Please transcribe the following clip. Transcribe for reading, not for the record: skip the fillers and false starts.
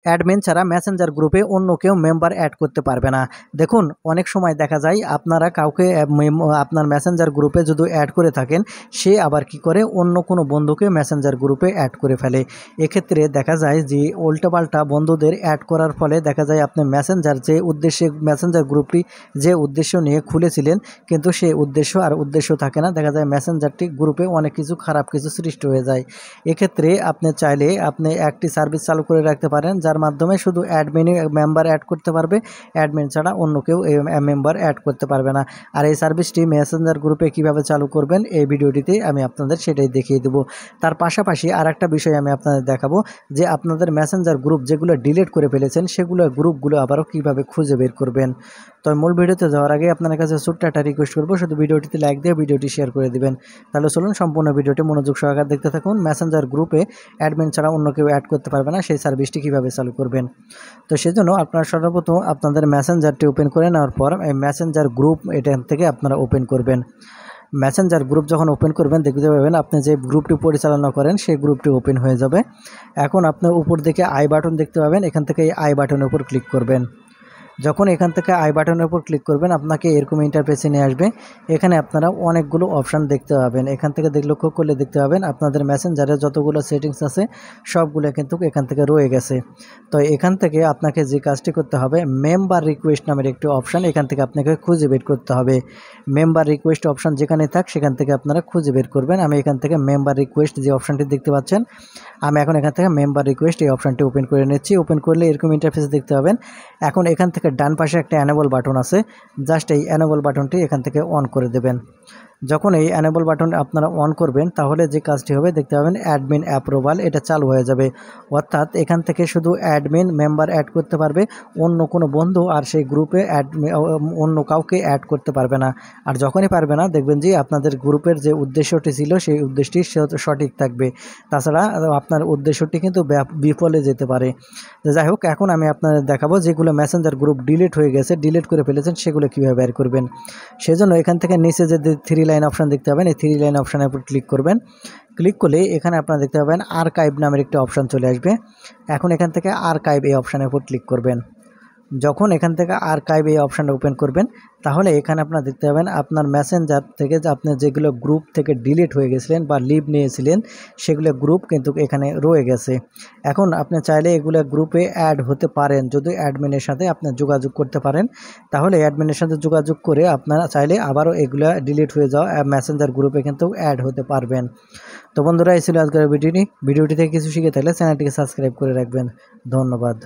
Admin ছাড়া Messenger গ্রুপে অন্য কেউ মেম্বার অ্যাড করতে পারবে না। দেখুন, অনেক সময় দেখা যায় আপনারা কাউকে আপনার মেসেঞ্জার গ্রুপে যদি অ্যাড করে থাকেন, সে আবার কি করে অন্য কোনো বন্ধুকে মেসেঞ্জার গ্রুপে অ্যাড করে ফেলে। এক্ষেত্রে দেখা যায় যে উল্টোপাল্টা বন্ধুদের অ্যাড করার ফলে দেখা যায় আপনি মেসেঞ্জার গ্রুপটি যে উদ্দেশ্য নিয়ে খুলেছিলেন, কিন্তু সেই উদ্দেশ্য থাকে না। দেখা যায় মেসেঞ্জারটি গ্রুপে অনেক কিছু খারাপ কিছু সৃষ্টি হয়ে যায়। এক্ষেত্রে আপনি চাইলে একটি সার্ভিস চালু করে রাখতে পারেন, যার মাধ্যমে শুধু অ্যাডমিনই মেম্বার অ্যাড করতে পারবে, অ্যাডমিন ছাড়া অন্য কেউ মেম্বার অ্যাড করতে পারবে না। আর এই সার্ভিসটি মেসেঞ্জার গ্রুপে কিভাবে চালু করবেন এই ভিডিওটিতে আমি আপনাদের সেটাই দেখিয়ে দেবো। তার পাশাপাশি আরেকটা বিষয় আমি আপনাদের দেখাবো যে আপনাদের মেসেঞ্জার গ্রুপ যেগুলো ডিলিট করে ফেলেছেন সেগুলো গ্রুপগুলো আবারও কিভাবে খুঁজে বের করবেন। তো মূল ভিডিওতে যাওয়ার আগে আপনার কাছে ছোট্ট একটা রিকোয়েস্ট করবো, শুধু ভিডিওটিতে লাইক দিয়ে ভিডিওটি শেয়ার করে দিবেন। তাহলে চলুন সম্পূর্ণ ভিডিওটি মনোযোগ সহকারে দেখতে থাকুন। মেসেঞ্জার গ্রুপে অ্যাডমিন ছাড়া অন্য কেউ অ্যাড করতে পারবে না, সেই সার্ভিসটি কীভাবে চালু করবেন। তো সেজন্য আপনারা সর্বপ্রথম আপনাদের মেসেঞ্জারটি ওপেন করে নেওয়ার পর এই মেসেঞ্জার গ্রুপ এখান থেকে আপনারা ওপেন করবেন। মেসেঞ্জার গ্রুপ যখন ওপেন করবেন দেখতে পাবেন আপনি যে গ্রুপটি পরিচালনা করেন সেই গ্রুপটি ওপেন হয়ে যাবে। এখন আপনার উপর দিকে আই বাটন দেখতে পাবেন, এখান থেকে এই আই বাটনের উপর ক্লিক করবেন। যখন এখান থেকে আই বাটনের উপর ক্লিক করবেন আপনাকে এরকম ইন্টারফেসে নিয়ে আসবে। এখানে আপনারা অনেকগুলো অপশান দেখতে পাবেন। এখান থেকে লক্ষ্য করলে দেখতে পাবেন আপনাদের মেসেঞ্জারে যতগুলো সেটিংস আছে সবগুলো কিন্তু এখান থেকে রয়ে গেছে। তো এখান থেকে আপনাকে যে কাজটি করতে হবে, মেম্বার রিকোয়েস্ট নামের একটি অপশান এখান থেকে আপনাকে খুঁজে বের করতে হবে। মেম্বার রিকোয়েস্ট অপশান যেখানে থাক সেখান থেকে আপনারা খুঁজে বের করবেন। আমি এখান থেকে মেম্বার রিকোয়েস্ট যে অপশানটি দেখতে পাচ্ছেন, আমি এখন এখান থেকে মেম্বার রিকোয়েস্ট এই অপশানটি ওপেন করে নিচ্ছি। ওপেন করলে এরকম ইন্টারফেস দেখতে পাবেন। এখন এখান থেকে ডান পাশে একটা এনেবল বাটন আছে, জাস্ট এই এনেবল বাটনটি এখান থেকে অন করে দেবেন। যখন এই এনেবল বাটন আপনারা অন করবেন তাহলে যে কাজটি হবে দেখতে পাবেন অ্যাডমিন অ্যাপ্রুভাল এটা চালু হয়ে যাবে। অর্থাৎ এখান থেকে শুধু অ্যাডমিন মেম্বার অ্যাড করতে পারবে, অন্য কোনো বন্ধু আর সেই গ্রুপে অন্য কাউকে অ্যাড করতে পারবে না। আর যখনই পারবে না দেখবেন যে আপনাদের গ্রুপের যে উদ্দেশ্যটি ছিল সেই উদ্দেশ্যটি সঠিক থাকবে, তাছাড়া আপনার উদ্দেশ্যটি কিন্তু বিফলে যেতে পারে। যাই হোক, এখন আমি আপনাদের দেখাবো যেগুলো মেসেঞ্জার গ্রুপ ডিলিট হয়ে গেছে, ডিলিট করে ফেলেছেন, সেগুলো কীভাবে বের করবেন। সেজন্য এখান থেকে নিচে যে 3 লাইন অপশান দেখতে পাবেন, এই 3 লাইন অপশানের উপর ক্লিক করবেন। ক্লিক করলে এখানে আপনারা দেখতে পাবেন আর্কাইভ নামের একটি অপশান চলে আসবে। এখন এখান থেকে আর্কাইভ এই অপশানের উপর ক্লিক করবেন। যখন এখান থেকে আর্কাইভ এই অপশানটা ওপেন করবেন তাহলে এখানে আপনারা দেখতে পাবেন আপনার মেসেঞ্জার থেকে যে আপনি যেগুলো গ্রুপ থেকে ডিলিট হয়ে গেছিলেন বা লিভ নিয়েছিলেন সেগুলো গ্রুপ কিন্তু এখানে রয়ে গেছে। এখন আপনি চাইলে এগুলো গ্রুপে অ্যাড হতে পারেন, যদি অ্যাডমিনের সাথে আপনি যোগাযোগ করতে পারেন, তাহলে অ্যাডমিনের সাথে যোগাযোগ করে আপনারা চাইলে আবারও এগুলো ডিলিট হয়ে যাওয়া মেসেঞ্জার গ্রুপে কিন্তু অ্যাড হতে পারবেন। তো বন্ধুরা, এই ছিল আজকের ভিডিওটি থেকে কিছু শিখে থাকলে চ্যানেলটিকে সাবস্ক্রাইব করে রাখবেন। ধন্যবাদ।